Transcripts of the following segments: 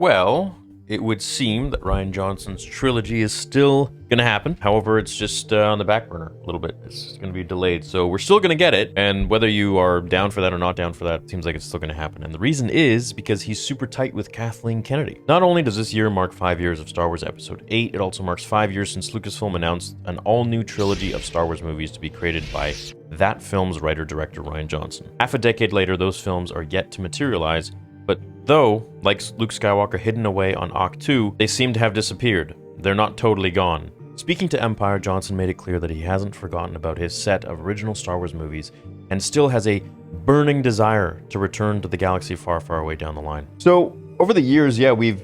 Well, it would seem that Rian Johnson's trilogy is still gonna happen. However, it's just on the back burner a little bit. It's gonna be delayed. So we're still gonna get it. And whether you are down for that or not down for that, it seems like it's still gonna happen. And the reason is because he's super tight with Kathleen Kennedy. Not only does this year mark 5 years of Star Wars Episode 8, it also marks 5 years since Lucasfilm announced an all-new trilogy of Star Wars movies to be created by that film's writer-director Rian Johnson. Half a decade later, those films are yet to materialize, but though, like Luke Skywalker hidden away on Ahch-To, they seem to have disappeared. They're not totally gone. Speaking to Empire, Johnson made it clear that he hasn't forgotten about his set of original Star Wars movies and still has a burning desire to return to the galaxy far, far away down the line. So, over the years, we've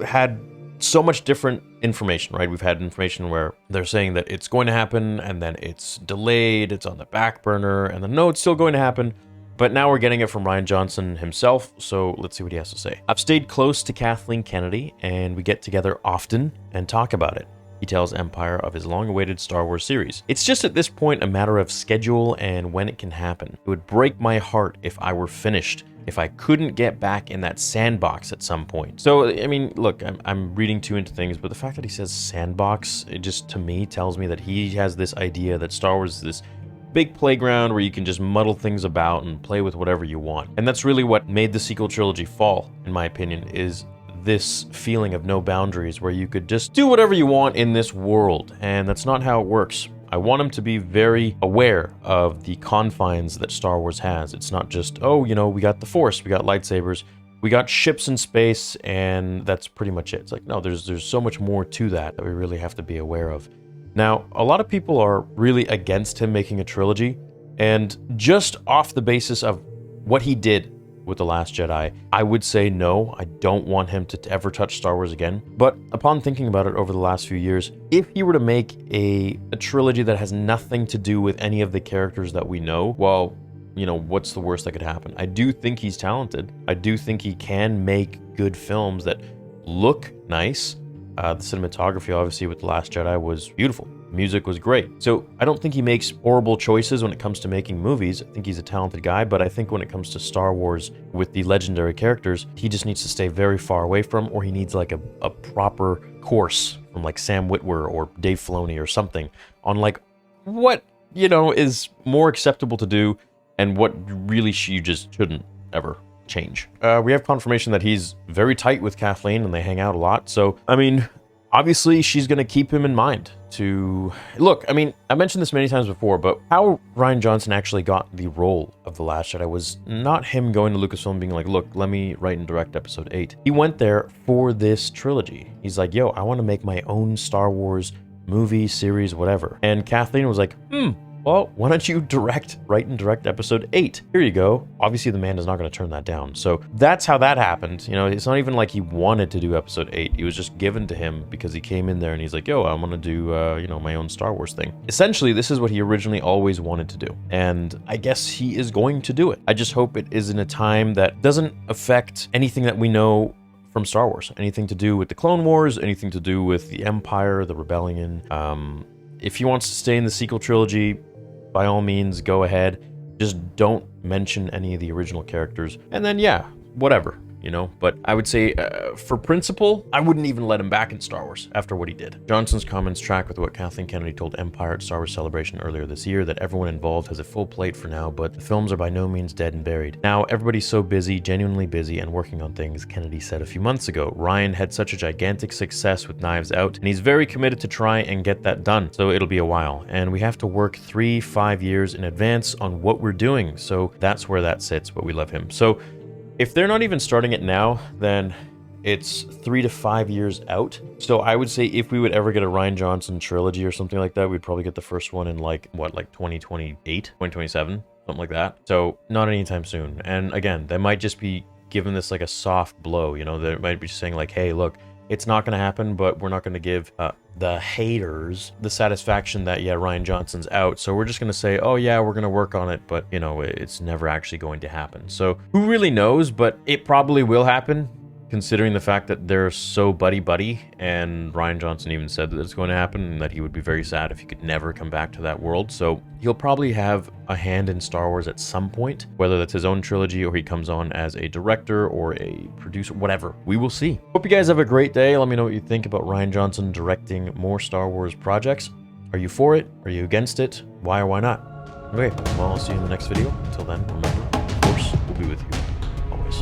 had so much different information, right? We've had information where they're saying that it's going to happen, and then it's delayed, it's on the back burner, and then no, it's still going to happen. But now we're getting it from Rian Johnson himself, so let's see what he has to say. I've stayed close to Kathleen Kennedy, and we get together often and talk about it. He tells Empire of his long-awaited Star Wars series. It's just at this point a matter of schedule and when it can happen. It would break my heart if I were finished, if I couldn't get back in that sandbox at some point. So, I mean, look, I'm reading too into things, but the fact that he says sandbox, it just, to me, tells me that he has this idea that Star Wars is this big playground where you can just muddle things about and play with whatever you want. And that's really what made the sequel trilogy fall, in my opinion, is this feeling of no boundaries where you could just do whatever you want in this world. And that's not how it works. I want him to be very aware of the confines that Star Wars has. It's not just, oh, you know, we got the Force, we got lightsabers, we got ships in space, and that's pretty much it. It's like, no, there's so much more to that we really have to be aware of. Now, a lot of people are really against him making a trilogy, and just off the basis of what he did with The Last Jedi, I would say no, I don't want him to ever touch Star Wars again. But upon thinking about it over the last few years, if he were to make a trilogy that has nothing to do with any of the characters that we know, well, you know, what's the worst that could happen? I do think he's talented. I do think he can make good films that look nice. The cinematography, obviously, with The Last Jedi was beautiful. Music was great. So I don't think he makes horrible choices when it comes to making movies. I think he's a talented guy, but I think when it comes to Star Wars with the legendary characters, he just needs to stay very far away from, or he needs like a proper course from like Sam Witwer or Dave Filoni or something on like what, you know, is more acceptable to do and what really you just shouldn't ever change. We have confirmation that he's very tight with Kathleen and they hang out a lot. So, I mean, obviously she's going to keep him in mind to... Look, I mean, I mentioned this many times before, but how Rian Johnson actually got the role of The Last Jedi was not him going to Lucasfilm being like, look, let me write and direct episode 8. He went there for this trilogy. He's like, yo, I want to make my own Star Wars movie, series, whatever. And Kathleen was like, well, why don't you write and direct episode 8? Here you go. Obviously, the man is not going to turn that down. So that's how that happened. You know, it's not even like he wanted to do episode 8. It was just given to him because he came in there and he's like, yo, I'm going to do, you know, my own Star Wars thing. Essentially, this is what he originally always wanted to do. And I guess he is going to do it. I just hope it is in a time that doesn't affect anything that we know from Star Wars. Anything to do with the Clone Wars, anything to do with the Empire, the Rebellion. If he wants to stay in the sequel trilogy, by all means, go ahead. Just don't mention any of the original characters. And then, yeah, whatever, you know? But I would say, for principle, I wouldn't even let him back in Star Wars after what he did. Johnson's comments track with what Kathleen Kennedy told Empire at Star Wars Celebration earlier this year, that everyone involved has a full plate for now, but the films are by no means dead and buried. Now, everybody's so busy, genuinely busy, and working on things, Kennedy said a few months ago. Rian had such a gigantic success with Knives Out, and he's very committed to try and get that done, so it'll be a while. And we have to work 3-5 years in advance on what we're doing, so that's where that sits, but we love him. So if they're not even starting it now, then it's 3 to 5 years out. So I would say if we would ever get a Rian Johnson trilogy or something like that, we'd probably get the first one in like 2028, 2027, something like that. So not anytime soon. And again, they might just be giving this like a soft blow, you know, they might be saying like, hey, look, it's not going to happen, but we're not going to give the haters the satisfaction that, yeah, Rian Johnson's out. So we're just going to say, oh, yeah, we're going to work on it, but, you know, it's never actually going to happen. So who really knows, but it probably will happen. considering the fact that they're so buddy-buddy, and Rian Johnson even said that it's going to happen and that he would be very sad if he could never come back to that world. So he'll probably have a hand in Star Wars at some point, whether that's his own trilogy or he comes on as a director or a producer, whatever. We will see. Hope you guys have a great day. Let me know what you think about Rian Johnson directing more Star Wars projects. Are you for it? Are you against it? Why or why not? Okay, well, I'll see you in the next video. Until then, remember, the Force will be with you always.